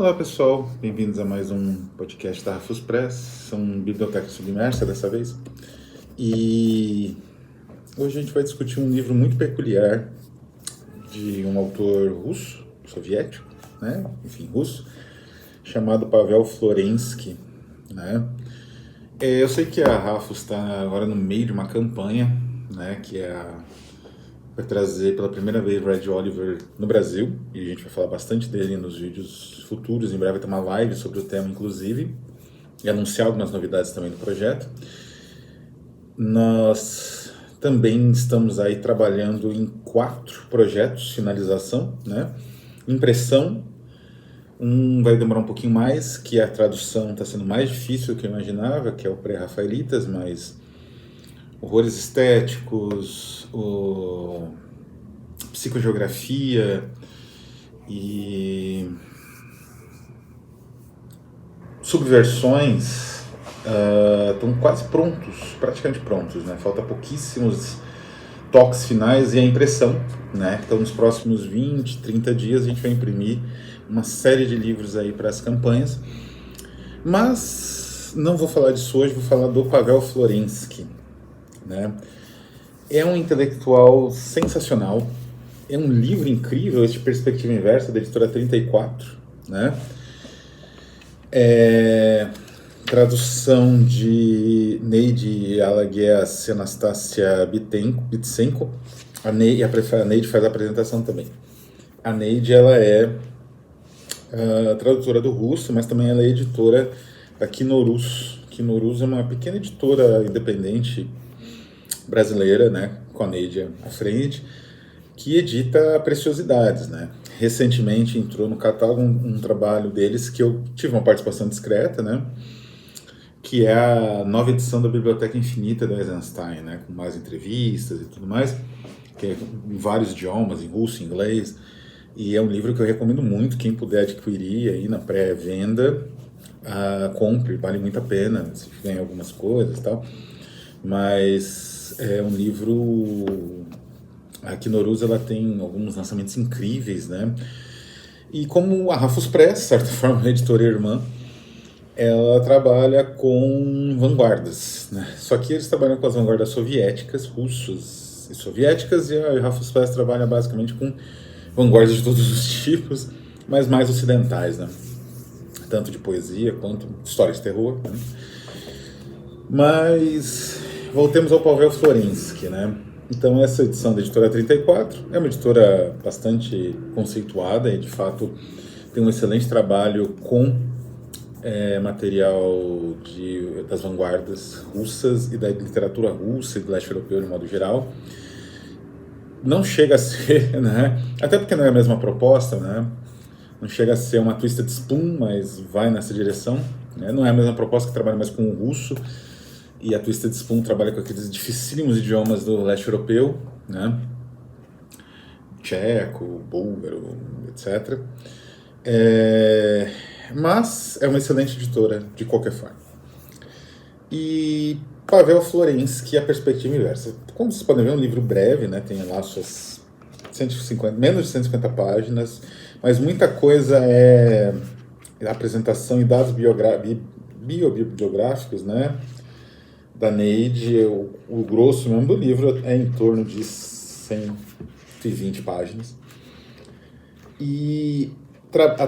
Olá pessoal, bem-vindos a mais um podcast da Rafus Press, são Biblioteca Submersa dessa vez. E hoje a gente vai discutir um livro muito peculiar de um autor russo, soviético, né? Enfim, russo, chamado Pavel Florensky, né? Eu sei que a Rafus está agora no meio de uma campanha, né? Vai trazer pela primeira vez Red Oliver no Brasil, e a gente vai falar bastante dele nos vídeos futuros. Em breve vai ter uma live sobre o tema, inclusive, e anunciar algumas novidades também do projeto. Nós também estamos aí trabalhando em 4 projetos de finalização, né? Impressão, vai demorar um pouquinho mais, que a tradução está sendo mais difícil do que eu imaginava, que é o Pré-Rafaelitas, mas horrores estéticos, psicogeografia e subversões estão quase prontos, praticamente prontos, né? Falta pouquíssimos toques finais e a impressão, né? Então nos próximos 20, 30 dias a gente vai imprimir uma série de livros aí para as campanhas, mas não vou falar disso hoje, vou falar do Pavel Florensky, né? É um intelectual sensacional, é um livro incrível, esse de Perspectiva Inversa, da editora 34, né? Tradução de Neide Alaguias e Anastasia Bitsenko. A Neide faz a apresentação também. A Neide, ela é tradutora do russo, mas também ela é editora da Kinorus. Kinorus é uma pequena editora independente brasileira, né, com a Neide à frente, que edita preciosidades, né. Recentemente entrou no catálogo um trabalho deles que eu tive uma participação discreta, né, que é a nova edição da Biblioteca Infinita da Eisenstein, né, com mais entrevistas e tudo mais, que é em vários idiomas, em russo, em inglês, e é um livro que eu recomendo muito, quem puder adquirir aí na pré-venda, compre, vale muito a pena, você ganha algumas coisas e tal, mas é um livro... A Kinorus, ela tem alguns lançamentos incríveis, né? E como a Rafus Press, de certa forma, a editora irmã, ela trabalha com vanguardas, né? Só que eles trabalham com as vanguardas soviéticas, russas e soviéticas, e a Rafus Press trabalha basicamente com vanguardas de todos os tipos, mas mais ocidentais, né? Tanto de poesia quanto de história de terror, né? Mas voltemos ao Pavel Florensky, né? Então essa edição da editora 34 é uma editora bastante conceituada e de fato tem um excelente trabalho com material das vanguardas russas e da literatura russa e do leste europeu de modo geral. Não chega a ser, né, até porque não é a mesma proposta, né, não chega a ser uma Twisted Spoon, mas vai nessa direção, né, não é a mesma proposta que trabalha mais com o russo, e a Twisted Spoon trabalha com aqueles dificílimos idiomas do leste europeu, né? Tcheco, búlgaro, etc. Mas é uma excelente editora, de qualquer forma. E Pavel Florensky, A Perspectiva Inversa. Como vocês podem ver, é um livro breve, né? Tem lá suas 150, menos de 150 páginas, mas muita coisa é apresentação e dados biobiográficos, né? Da Neide. O grosso mesmo do livro é em torno de 120 páginas. E a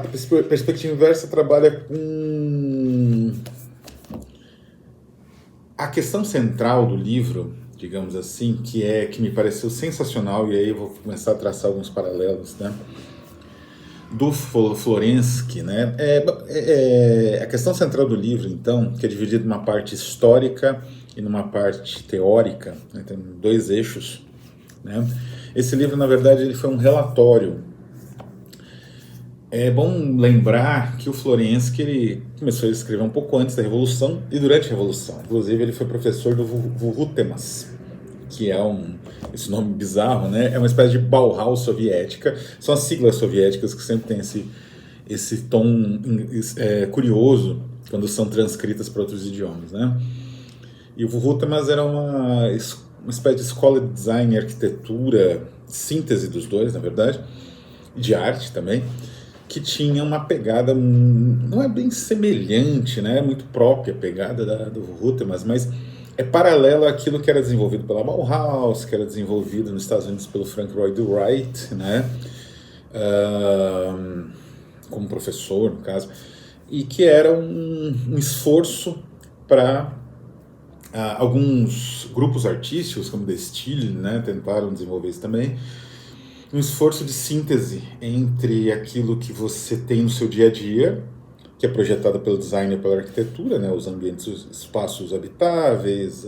Perspectiva Inversa trabalha com a questão central do livro, digamos assim, que me pareceu sensacional, e aí eu vou começar a traçar alguns paralelos, né, do Florensky, né? A questão central do livro, então, que é dividida numa parte histórica e numa parte teórica, né? Tem 2 eixos, né? Esse livro, na verdade, ele foi um relatório. É bom lembrar que o Florensky, ele começou a escrever um pouco antes da Revolução e durante a Revolução. Inclusive, ele foi professor do Vurruttemas, que é esse nome bizarro, né? É uma espécie de Bauhaus soviética. São as siglas soviéticas que sempre tem esse tom curioso quando são transcritas para outros idiomas, né? E o Vurruttemas era uma espécie de escola de design e arquitetura, síntese dos dois, na verdade, de arte também, que tinha uma pegada, não é bem semelhante, né? É muito própria a pegada do Reutemann, mas é paralelo àquilo que era desenvolvido pela Bauhaus, que era desenvolvido nos Estados Unidos pelo Frank Lloyd Wright, né? Como professor, no caso, e que era um esforço para alguns grupos artísticos, como The Stile, né, tentaram desenvolver isso também, um esforço de síntese entre aquilo que você tem no seu dia a dia, que é projetado pelo design e pela arquitetura, né, os ambientes, os espaços habitáveis,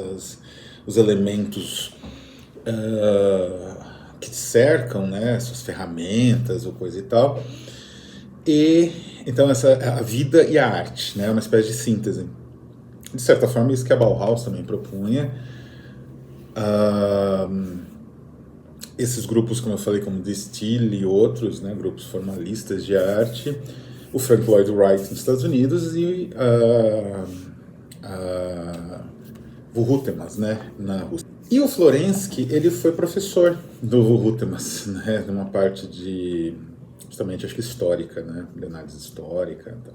os elementos que te cercam, né, suas ferramentas ou coisa e tal, e então a vida e a arte, né, uma espécie de síntese. De certa forma, isso que a Bauhaus também propunha. Esses grupos, como eu falei, como The Stile e outros, né, grupos formalistas de arte, o Frank Lloyd Wright nos Estados Unidos e o Reutemann, né, na Rússia. E o Florensky, ele foi professor do Reutemann, né, numa parte de, justamente, acho que histórica, né, de análise histórica. Então.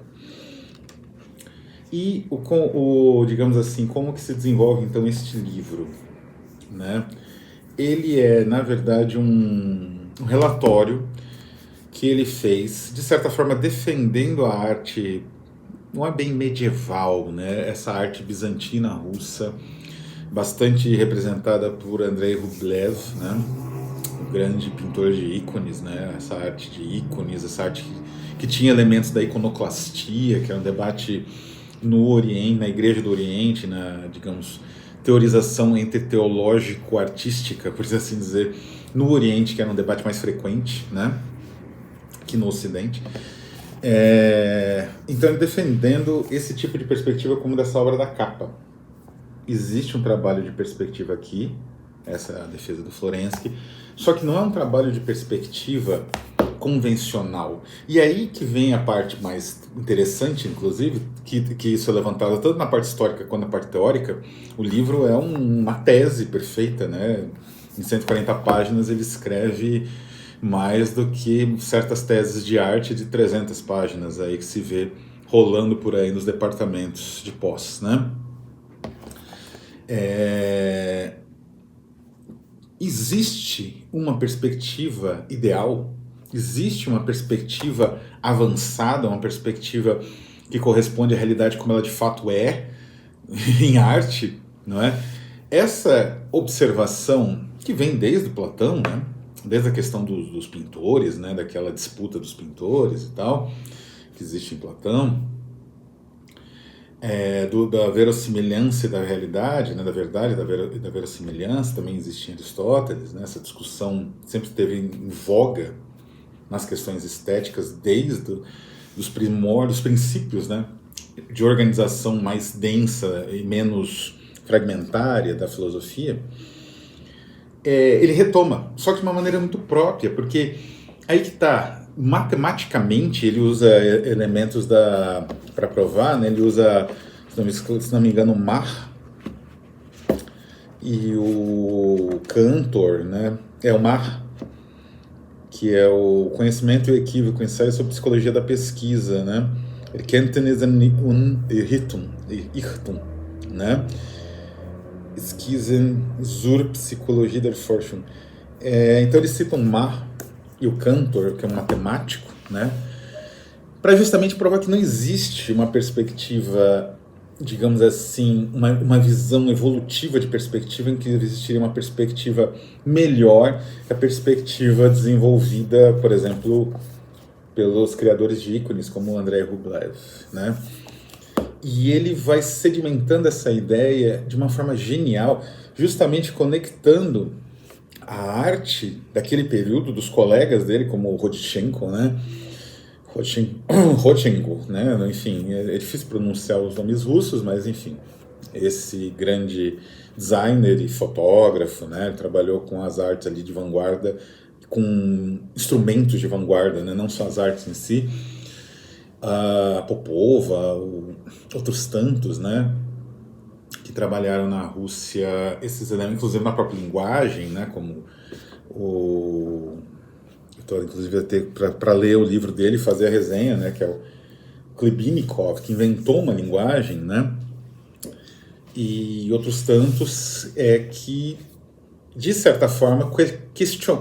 E digamos assim, como que se desenvolve então este livro, né? Ele é, na verdade, um relatório que ele fez, de certa forma, defendendo a arte, não é bem medieval, né? Essa arte bizantina russa, bastante representada por Andrei Rublev, né? O grande pintor de ícones, né? Essa arte de ícones, essa arte que tinha elementos da iconoclastia, que era um debate no Oriente, na Igreja do Oriente, na, digamos, teorização entre teológico-artística, por assim dizer, no Oriente, que era um debate mais frequente, né, que no Ocidente. Então, defendendo esse tipo de perspectiva como dessa obra da capa. Existe um trabalho de perspectiva aqui, essa é a defesa do Florensky, só que não é um trabalho de perspectiva convencional. E aí que vem a parte mais interessante, inclusive, que isso é levantado tanto na parte histórica quanto na parte teórica. O livro é uma tese perfeita, né? Em 140 páginas ele escreve mais do que certas teses de arte de 300 páginas aí que se vê rolando por aí nos departamentos de pós, né? Existe uma perspectiva ideal, existe uma perspectiva avançada, uma perspectiva que corresponde à realidade como ela de fato é em arte, não é? Essa observação que vem desde Platão, né? Desde a questão dos pintores, né? Daquela disputa dos pintores e tal, que existe em Platão, da verossimilhança e da realidade, né, da verdade e da verossimilhança, também existia em Aristóteles, né, essa discussão sempre esteve em voga nas questões estéticas desde os primórdios, princípios, né, de organização mais densa e menos fragmentária da filosofia. Ele retoma, só que de uma maneira muito própria, porque aí que está, matematicamente ele usa elementos para provar, né? Ele usa, se não me engano, o Mar e o Cantor, né? É o Mar, que é o conhecimento e o equívoco, ensaio sobre psicologia da pesquisa, né? Erkenntnis und Irrtum, né? Skizen zur Psychologie der Forschung. Então eles citam Mar e o Cantor, que é um matemático, né, para justamente provar que não existe uma perspectiva, digamos assim, uma visão evolutiva de perspectiva em que existiria uma perspectiva melhor que a perspectiva desenvolvida, por exemplo, pelos criadores de ícones como Andrei Rublev, né? E ele vai sedimentando essa ideia de uma forma genial, justamente conectando a arte daquele período dos colegas dele, como o Rodchenko, né? Rodchenko, né? Enfim, é difícil pronunciar os nomes russos, mas enfim, esse grande designer e fotógrafo, né? Ele trabalhou com as artes ali de vanguarda, com instrumentos de vanguarda, né? Não só as artes em si. A Popova, outros tantos, né, que trabalharam na Rússia esses elementos, inclusive na própria linguagem, né, como o Estou, inclusive, para ler o livro dele e fazer a resenha, né, que é o Klebinikov, que inventou uma linguagem, né, e outros tantos que, de certa forma,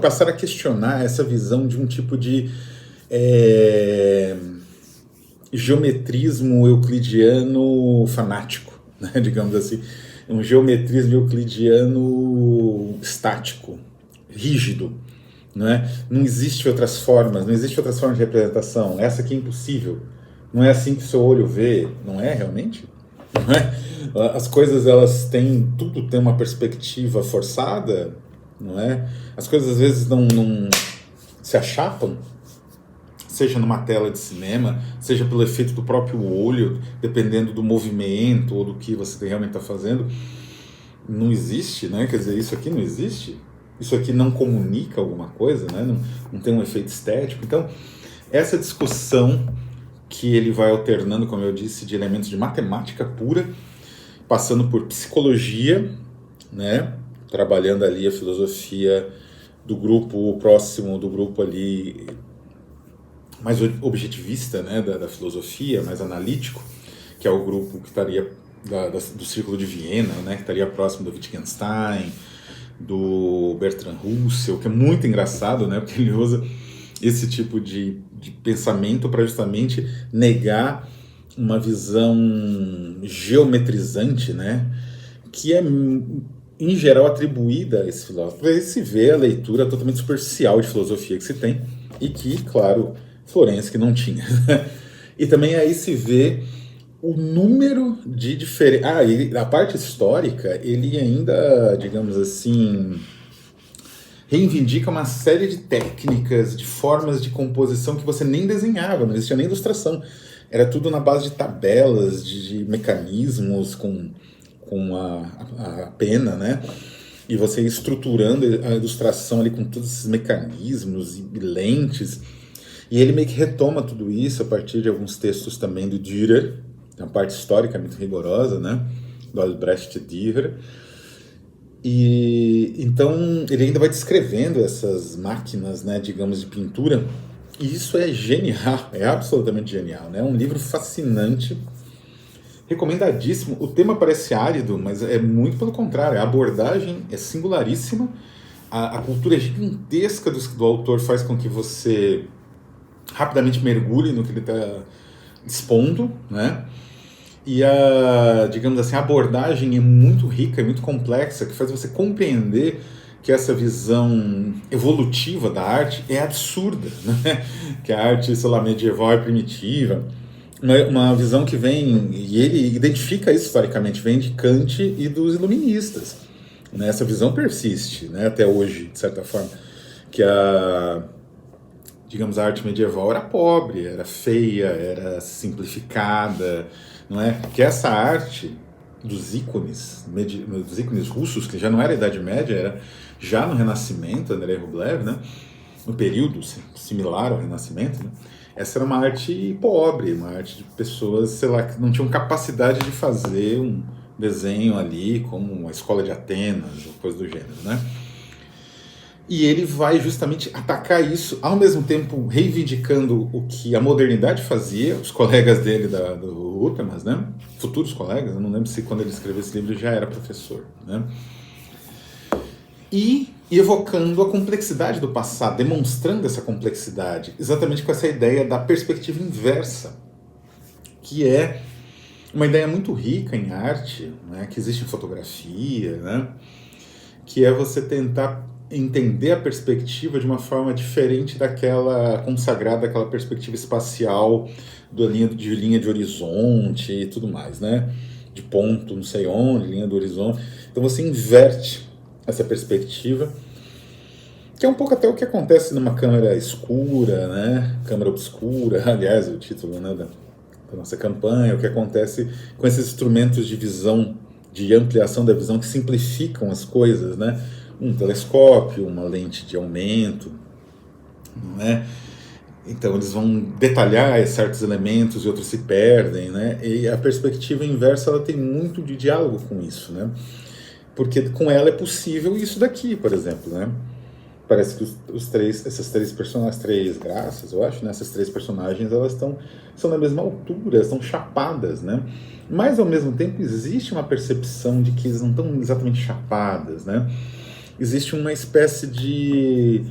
passaram a questionar essa visão de um tipo de geometrismo euclidiano fanático, né, digamos assim, um geometrismo euclidiano estático, rígido, né? Não existe outras formas, não existe outras formas de representação, essa aqui é impossível, não é assim que o seu olho vê, não é realmente? Não é? As coisas, elas têm, tudo tem uma perspectiva forçada, não é? As coisas às vezes não se achatam, seja numa tela de cinema, seja pelo efeito do próprio olho, dependendo do movimento ou do que você realmente está fazendo. Não existe, né? Quer dizer, isso aqui não existe? Isso aqui não comunica alguma coisa, né? Não tem um efeito estético. Então, essa discussão que ele vai alternando, como eu disse, de elementos de matemática pura, passando por psicologia, né? Trabalhando ali a filosofia do grupo próximo, do grupo ali mais objetivista, né, da filosofia, mais analítico, que é o grupo que estaria do Círculo de Viena, né, que estaria próximo do Wittgenstein, do Bertrand Russell, que é muito engraçado, né, porque ele usa esse tipo de pensamento para justamente negar uma visão geometrizante, né, que é, em geral, atribuída a esse filósofo. Aí se vê a leitura totalmente superficial de filosofia que se tem, e que, claro, Florencio que não tinha. E também aí se vê o número de diferenças. E a parte histórica, ele ainda, digamos assim, reivindica uma série de técnicas, de formas de composição que você nem desenhava, não existia nem ilustração. Era tudo na base de tabelas, de mecanismos com a pena, né? E você estruturando a ilustração ali com todos esses mecanismos e lentes. E ele meio que retoma tudo isso a partir de alguns textos também do Dürer, uma parte histórica muito rigorosa, né? Do Albrecht Dürer. E então ele ainda vai descrevendo essas máquinas, né, digamos, de pintura. E isso é genial, é absolutamente genial, né? É um livro fascinante, recomendadíssimo. O tema parece árido, mas é muito pelo contrário. A abordagem é singularíssima. A cultura é gigantesca do autor faz com que você rapidamente mergulhe no que ele está expondo, né? E digamos assim, a abordagem é muito rica, é muito complexa, que faz você compreender que essa visão evolutiva da arte é absurda, né? Que a arte, sei lá, medieval é primitiva. Uma visão que vem, e ele identifica isso historicamente, vem de Kant e dos iluministas, né? Essa visão persiste, né, até hoje, de certa forma, que digamos, a arte medieval era pobre, era feia, era simplificada, não é? Que essa arte dos ícones russos, que já não era a Idade Média, era já no Renascimento, Andrei Rublev, né? No período similar ao Renascimento, né? Essa era uma arte pobre, uma arte de pessoas, sei lá, que não tinham capacidade de fazer um desenho ali, como a Escola de Atenas, ou coisa do gênero, né? E ele vai justamente atacar isso, ao mesmo tempo reivindicando o que a modernidade fazia, os colegas dele do Habermas, né? Futuros colegas, eu não lembro se quando ele escreveu esse livro ele já era professor, né? E evocando a complexidade do passado, demonstrando essa complexidade, exatamente com essa ideia da perspectiva inversa, que é uma ideia muito rica em arte, né? Que existe em fotografia, né? Que é você tentar entender a perspectiva de uma forma diferente daquela consagrada, aquela perspectiva espacial de linha de horizonte e tudo mais, né? De ponto, não sei onde, linha do horizonte. Então você inverte essa perspectiva, que é um pouco até o que acontece numa câmera escura, né? Câmera obscura, aliás, o título, né, da nossa campanha, o que acontece com esses instrumentos de visão, de ampliação da visão, que simplificam as coisas, né? Um telescópio, uma lente de aumento, né? Então eles vão detalhar certos elementos e outros se perdem, né? E a perspectiva inversa, ela tem muito de diálogo com isso, né? Porque com ela é possível isso daqui, por exemplo, né? parece que essas três personagens, três graças, eu acho, né? Essas três personagens, elas são da mesma altura, estão chapadas, né? Mas, ao mesmo tempo, existe uma percepção de que eles não estão exatamente chapadas, né? Existe uma espécie de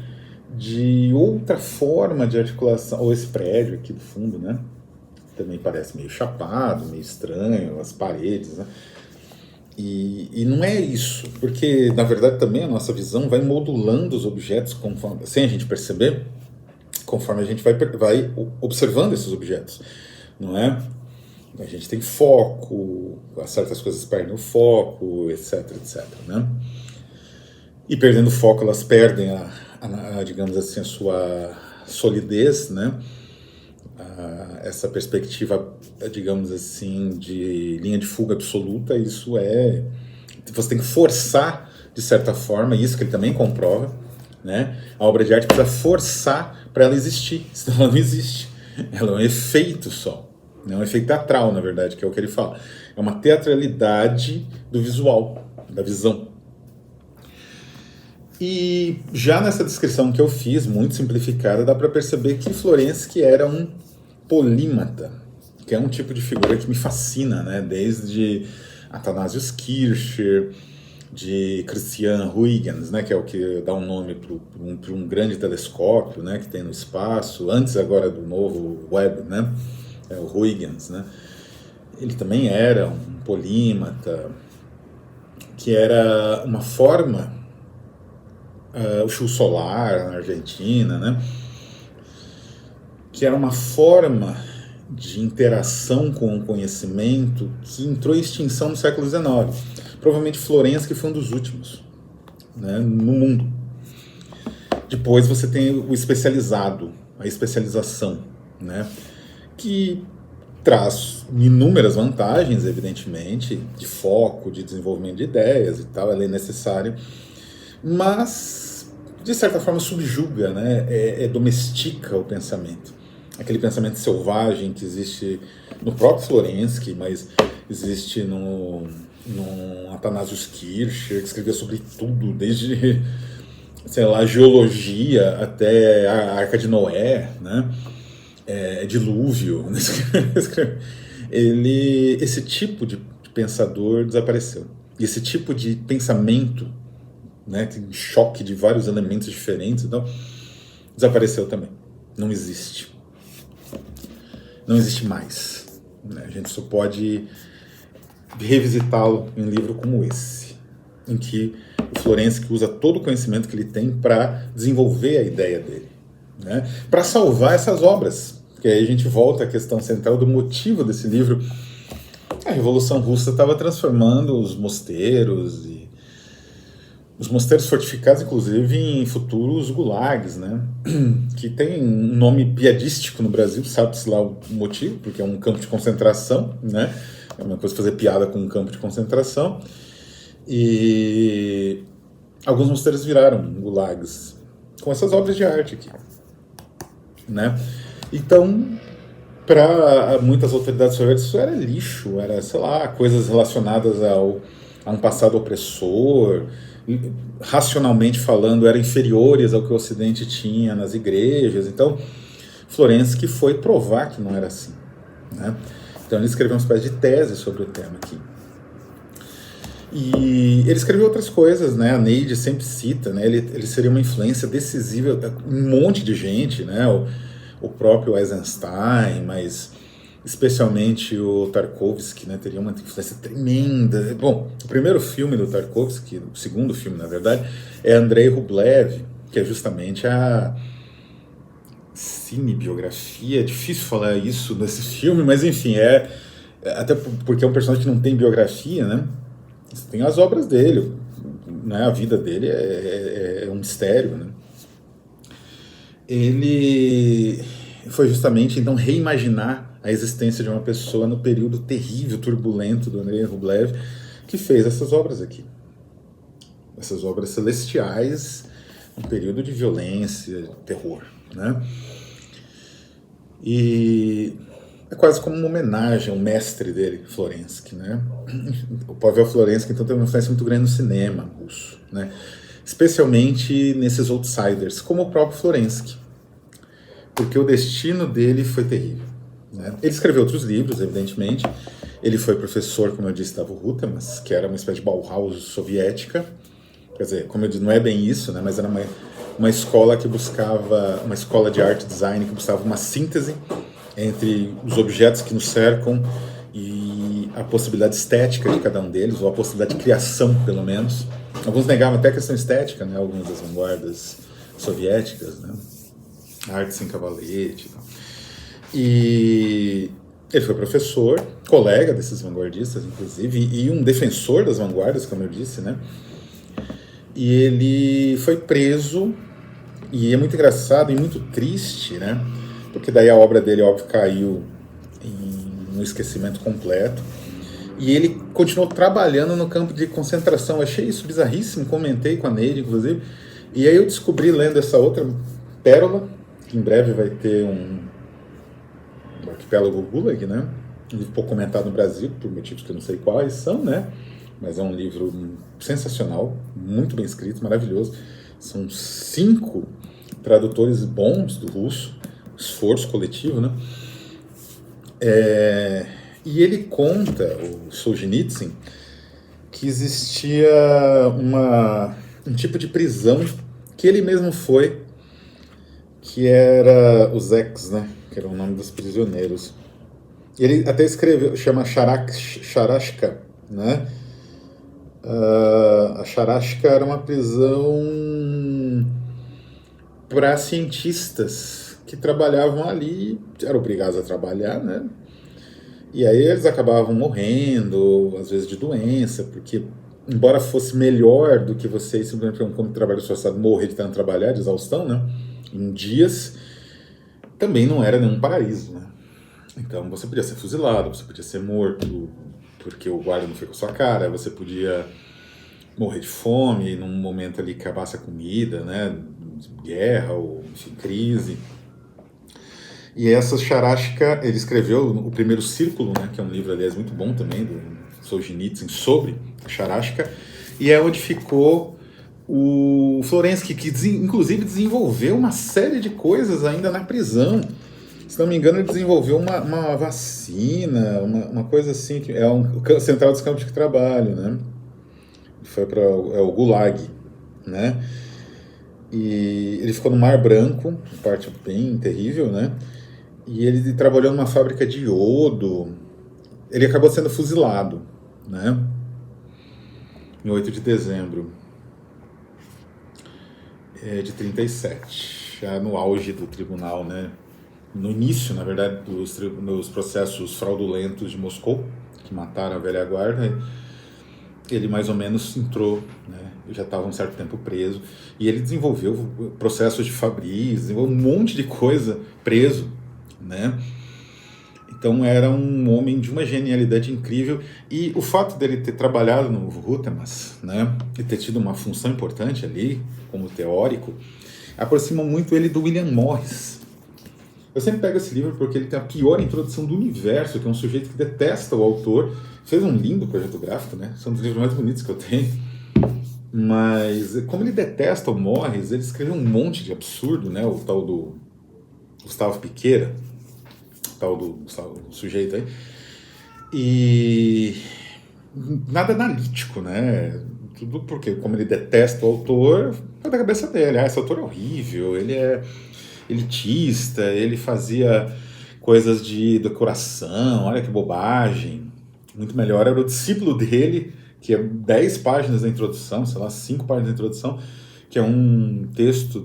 outra forma de articulação, ou esse prédio aqui do fundo, né? Também parece meio chapado, meio estranho, as paredes, né? E não é isso, porque na verdade também a nossa visão vai modulando os objetos conforme, sem a gente perceber, conforme a gente vai observando esses objetos, não é? A gente tem foco, certas coisas perdem o foco, etc, etc, né? E perdendo o foco, elas perdem digamos assim, a sua solidez, né? Essa perspectiva, digamos assim, de linha de fuga absoluta, você tem que forçar, de certa forma, isso que ele também comprova, né? A obra de arte precisa forçar para ela existir, senão ela não existe. Ela é um efeito só, né? Um efeito teatral, na verdade, que é o que ele fala. É uma teatralidade do visual, da visão. E já nessa descrição que eu fiz, muito simplificada, dá para perceber que Florensky era um polímata, que é um tipo de figura que me fascina, né? Desde Athanasius Kircher, de Christian Huygens, né? Que é o que dá um nome para um grande telescópio, né? Que tem no espaço, antes agora do novo Webb, né? É o Huygens, né? Ele também era um polímata, que era uma forma, o Chu Solar na Argentina, né? Que era uma forma de interação com o conhecimento que entrou em extinção no século XIX. Provavelmente Florensky foi um dos últimos, né, no mundo. Depois você tem o especializado, a especialização, né, que traz inúmeras vantagens, evidentemente, de foco, de desenvolvimento de ideias e tal, ela é necessária, mas, de certa forma, subjuga, né, domestica o pensamento. Aquele pensamento selvagem que existe no próprio Florensky, mas existe no Athanasius Kircher, que escrevia sobre tudo, desde, sei lá, geologia até a Arca de Noé, né? Dilúvio. Esse tipo de pensador desapareceu. E esse tipo de pensamento, né, que choque de vários elementos diferentes, então, desapareceu também. Não existe. Não existe mais, né? A gente só pode revisitá-lo em um livro como esse, em que o Florensky usa todo o conhecimento que ele tem para desenvolver a ideia dele, né? Para salvar essas obras, porque aí a gente volta à questão central do motivo desse livro. A Revolução Russa estava transformando os mosteiros fortificados, inclusive, em futuros gulags, né? Que tem um nome piadístico no Brasil, sabe-se lá o motivo, porque é um campo de concentração, né? É uma coisa fazer piada com um campo de concentração. E alguns mosteiros viraram gulags com essas obras de arte aqui, né? Então, para muitas autoridades soviéticas, isso era lixo, era, sei lá, coisas relacionadas a um passado opressor, racionalmente falando, eram inferiores ao que o Ocidente tinha nas igrejas. Então, Florensky foi provar que não era assim, né? Então, ele escreveu uma espécie de tese sobre o tema aqui. E ele escreveu outras coisas, né? A Neide sempre cita, né? Ele seria uma influência decisiva em um monte de gente, né? O próprio Eisenstein, mas especialmente o Tarkovsky, né, teria uma influência tremenda. Bom, o primeiro filme do Tarkovsky, o segundo filme, na verdade, é Andrei Rublev, que é justamente a cinebiografia. É difícil falar isso nesse filme, mas enfim, até porque é um personagem que não tem biografia, né? Tem as obras dele, né? A vida dele é um mistério, né? Ele foi justamente, então, reimaginar a existência de uma pessoa no período terrível, turbulento do Andrei Rublev, que fez essas obras aqui. Essas obras celestiais, um período de violência, de terror, né? E é quase como uma homenagem ao mestre dele, Florensky, né? O Pavel Florensky, então, tem uma influência muito grande no cinema russo, né? especialmente nesses outsiders, como o próprio Florensky, porque o destino dele foi terrível, né? Ele escreveu outros livros, evidentemente. Ele foi professor, como eu disse, da Rutemas, que era uma espécie de Bauhaus soviética. Quer dizer, como eu disse, não é bem isso, né? Mas era uma escola que buscava, uma escola de arte e design que buscava uma síntese entre os objetos que nos cercam e a possibilidade estética de cada um deles, ou a possibilidade de criação, pelo menos. Alguns negavam até a questão estética, né? Algumas das vanguardas soviéticas, né? Arte sem cavalete e tal. E ele foi professor, colega desses vanguardistas, inclusive, e um defensor das vanguardas, como eu disse, né? E ele foi preso, e é muito engraçado e muito triste, né? Porque daí a obra dele, óbvio, caiu no esquecimento completo. E ele continuou trabalhando no campo de concentração. Eu achei isso bizarríssimo, comentei com a Neide, inclusive. E aí eu descobri, lendo essa outra pérola, que em breve vai ter um arquipélago Gulag, né? Um livro pouco comentado no Brasil, por motivos que eu não sei quais são, né? Mas é um livro sensacional, muito bem escrito, maravilhoso. São 5 tradutores bons do russo, esforço coletivo, né? E ele conta, o Solzhenitsyn, que existia um tipo de prisão que ele mesmo foi, que era os X, né? Que era o nome dos prisioneiros. Ele até escreveu, chama Sharashka, né? A Sharashka era uma prisão para cientistas que trabalhavam ali, eram obrigados a trabalhar, né? E aí eles acabavam morrendo, às vezes de doença, porque, embora fosse melhor do que vocês simplesmente, como trabalho forçado, morrer de tanto trabalhar, de exaustão, né? Em dias, também não era nenhum paraíso, né? Então você podia ser fuzilado, você podia ser morto porque o guarda não foi com a sua cara, você podia morrer de fome num momento ali que acabasse a comida, né? Guerra ou, enfim, crise. E essa Sharashka, ele escreveu o primeiro Círculo, né, que é um livro, aliás, muito bom também, do Solzhenitsyn, sobre a Sharashka, e é onde ficou o Florensky, que inclusive desenvolveu uma série de coisas ainda na prisão. Se não me engano, ele desenvolveu uma vacina, uma coisa assim, que é o Central dos Campos de Trabalho, né? Foi para o Gulag, né? E ele ficou no Mar Branco, parte bem terrível, né? E ele trabalhou numa fábrica de iodo. Ele acabou sendo fuzilado, né? Em 8 de dezembro de 37, já no auge do tribunal, né? No início, na verdade, dos processos fraudulentos de Moscou, que mataram a velha guarda, ele mais ou menos entrou, né? Já estava um certo tempo preso, e ele desenvolveu processos de Fabris, desenvolveu um monte de coisa preso, né? Então era um homem de uma genialidade incrível, e o fato dele ter trabalhado no Rutemas, né, e ter tido uma função importante ali como teórico, aproxima muito ele do William Morris. Eu sempre pego esse livro porque ele tem a pior introdução do universo, que é um sujeito que detesta o autor, fez um lindo projeto gráfico, né? São um dos livros mais bonitos que eu tenho. Mas como ele detesta o Morris, ele escreveu um monte de absurdo, né? O tal do Gustavo Piqueira, tal do sujeito aí, e nada analítico, né? Tudo porque, como ele detesta o autor, foi da cabeça dele. Esse autor é horrível, ele é elitista, ele fazia coisas de decoração, olha que bobagem. Muito melhor era o discípulo dele, que é 10 páginas da introdução, sei lá, 5 páginas da introdução, que é um texto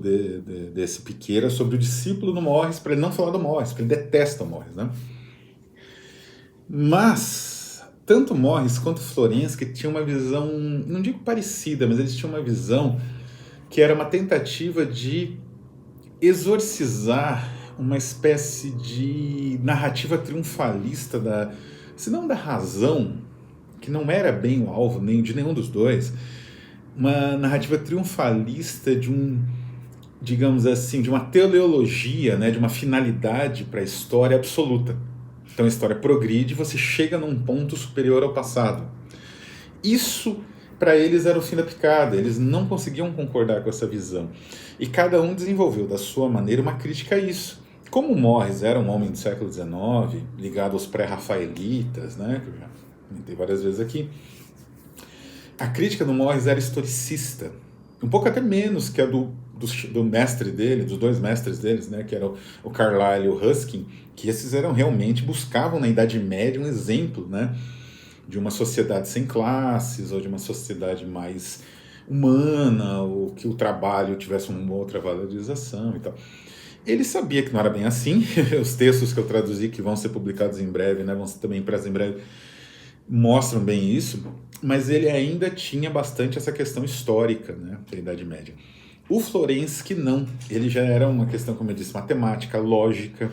desse Piqueira sobre o discípulo do Morris, para ele não falar do Morris, porque ele detesta o Morris, né? Mas tanto Morris quanto Florensky tinham uma visão, não digo parecida, mas eles tinham uma visão que era uma tentativa de exorcizar uma espécie de narrativa triunfalista se não da razão, que não era bem o alvo nem de nenhum dos dois, uma narrativa triunfalista de digamos assim, de uma teleologia, né, de uma finalidade para a história absoluta. Então a história progride e você chega num ponto superior ao passado. Isso, para eles era o fim da picada, eles não conseguiam concordar com essa visão. E cada um desenvolveu da sua maneira uma crítica a isso. Como o Morris era um homem do século XIX, ligado aos pré-rafaelitas, né, que eu já comentei várias vezes aqui, a crítica do Morris era historicista, um pouco até menos que a do mestre dele, dos dois mestres deles, né, que eram o Carlyle e o Ruskin, que esses buscavam na Idade Média um exemplo, né, de uma sociedade sem classes, ou de uma sociedade mais humana, ou que o trabalho tivesse uma outra valorização e tal. Ele sabia que não era bem assim. Os textos que eu traduzi, que vão ser publicados em breve, né, vão ser também impressos em breve, mostram bem isso, mas ele ainda tinha bastante essa questão histórica, né, da Idade Média. O Florensky não, ele já era uma questão, como eu disse, matemática, lógica,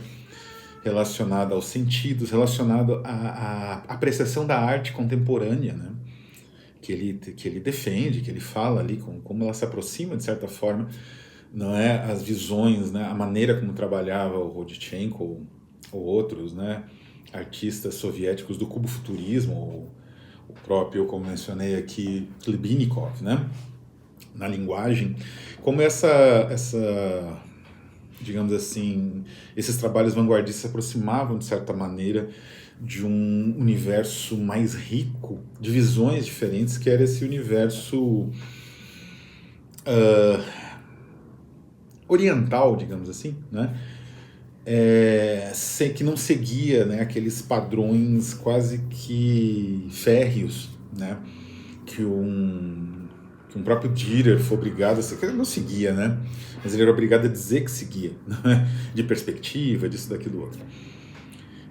relacionada aos sentidos, relacionado à apreciação da arte contemporânea, né, que ele defende, que ele fala ali, como ela se aproxima, de certa forma, não é, as visões, né, a maneira como trabalhava o Rodchenkov ou outros, né, artistas soviéticos do cubo-futurismo, ou o próprio, como mencionei aqui, Khlyabinnikov, né, na linguagem, como digamos assim, esses trabalhos vanguardistas se aproximavam, de certa maneira, de um universo mais rico, de visões diferentes, que era esse universo oriental, digamos assim, né? Que não seguia, né, aqueles padrões quase que férreos, né, que um próprio Dürer foi obrigado a seguir. Ele não seguia, né, mas ele era obrigado a dizer que seguia, né, de perspectiva, disso, daquilo, outro.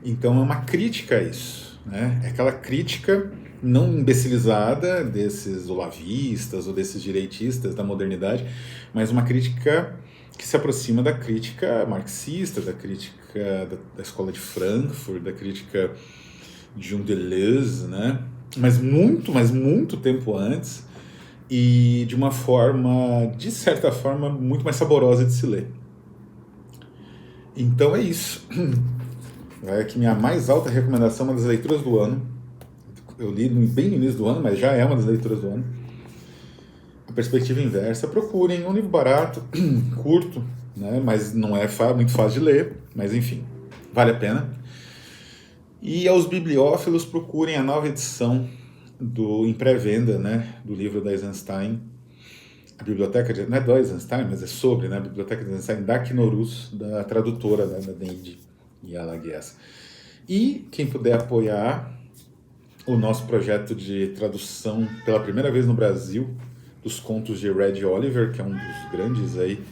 Então é uma crítica a isso, né, é aquela crítica não imbecilizada desses olavistas ou desses direitistas da modernidade, mas uma crítica que se aproxima da crítica marxista, da crítica da escola de Frankfurt, da crítica de Jean Deleuze, né? Mas muito tempo antes, e de uma forma, de certa forma, muito mais saborosa de se ler. Então é isso. Vai aqui minha mais alta recomendação, uma das leituras do ano. Eu li bem no início do ano, mas já é uma das leituras do ano. A Perspectiva Inversa. Procurem, é um livro barato, curto, né, mas não é muito fácil de ler, mas enfim, vale a pena. E aos bibliófilos, procurem a nova edição em pré-venda, né, do livro da Eisenstein, a biblioteca não é do Eisenstein, mas é sobre, né, a biblioteca de Eisenstein, da Knorus, da tradutora, né, da Neide Yalaguias. E quem puder apoiar o nosso projeto de tradução pela primeira vez no Brasil dos contos de Red Oliver, que é um dos grandes aí,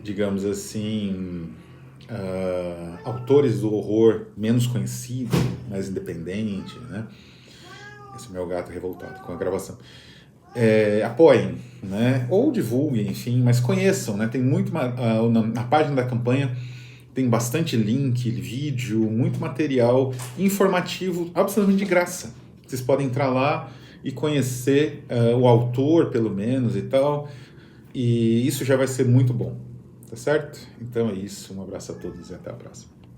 digamos assim, autores do horror menos conhecido, mais independente, né? Esse é o meu gato revoltado com a gravação. Apoiem, né? Ou divulguem, enfim, mas conheçam, né? Tem muito na página da campanha tem bastante link, vídeo, muito material informativo, absolutamente de graça. Vocês podem entrar lá e conhecer o autor, pelo menos, e tal, e isso já vai ser muito bom, tá certo? Então é isso, um abraço a todos e até a próxima.